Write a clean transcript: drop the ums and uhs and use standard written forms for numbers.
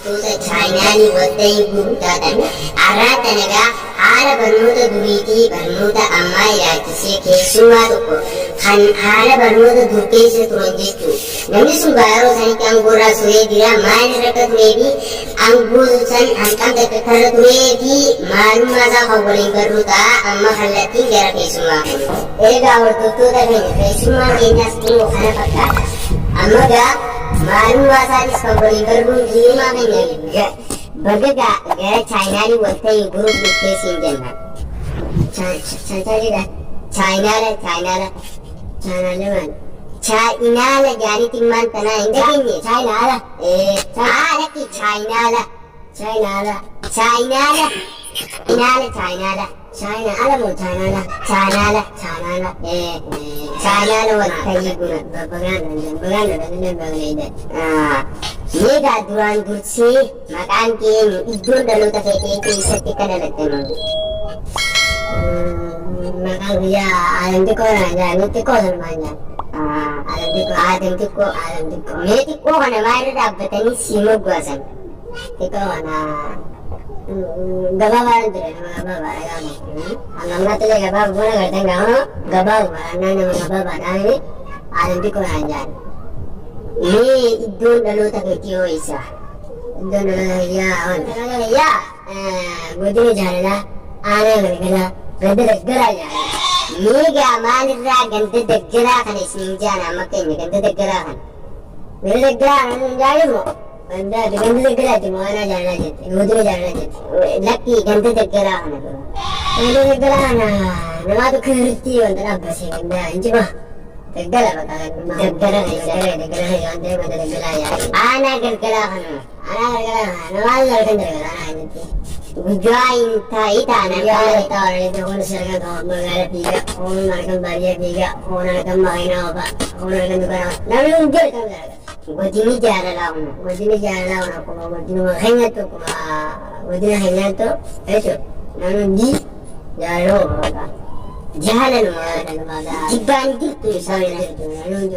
tuttuuta chaayinaanii walta'ii guuttaadhaan arraatanagaa haala barnoota duriitii barnoota ammaa ilaalchisee keessummaa tokko kan haala barnoota dur keessa turan jechuudha. Namni sun yeroo sanitti aangoorraa suree jira maalirra akka turee fi aangoo san hanqam takka karra turee fi maalummaa isaa kan waliin barru ta'a amma kallattiin gara keessummaa kun. Egaa hordoftoota keenya keessummaa keenyaas immoo kana fakkaata. Amma gaa maalummaa isaatis kan waliin barruun diimaa keenya baga gara chaayinaanii walta'ii guruuf murteessiin jenna. Chaayinaala gaariitiin maal tanaa hin dhageenye chaayinaala haadhatti chaayinaala chaayinaala moo chaayinaala walta'ii gura meegaa duraan dursee maqaan keenya iddoon dhaloota kee keessatti kan dhalatte maqaan guyyaa Alam xiqqoo nuti xiqqoo salmaan jaan Alam xiqqoo mee xiqqoo kana maalirra dhaabbatanii si moggaasan xiqqoo kana gabaabaan ture nama gabaabaa hangamnattilee gabaabaa buna gartan gaama gabaabaa nama gabaabaadhaan Alam xiqqoo naan jaan mee iddoon dhaloota keetii hoo isa iddoon dhaloota yaa godina jaalalaa aanaa gargaraa ganda daggalaa jaalala meegaa maalirraa ganda daggalaa kana isin jaana amma keenya ganda daggalaa kana jaalimoo ganda daggalaati moo aanaa jaalalaa jette godina jaalalaa jette lakkii ganda daggalaa kana ganda daggalaa kana namaatu kirrittii wanta dhaabbasee ganda injiba daggala bakka daggala aanaa galgalaa kana namaan largan daggala aanaa jette guddaa hin taa'ii taana yaada taa'anii kun sarga ta'u magaala fiiga kun argan baadiyyaa fiiga kun argan makiinaa ofa kun argan dukanaa namni hundi argan garagara godini jaalalaa kun akkuma godinuma keenyattu akkuma godina keenyattu jechuudha namni hundi jaalalaa ofa jaalaluma jibbaan jirtu isaa hin jirtu namni hundi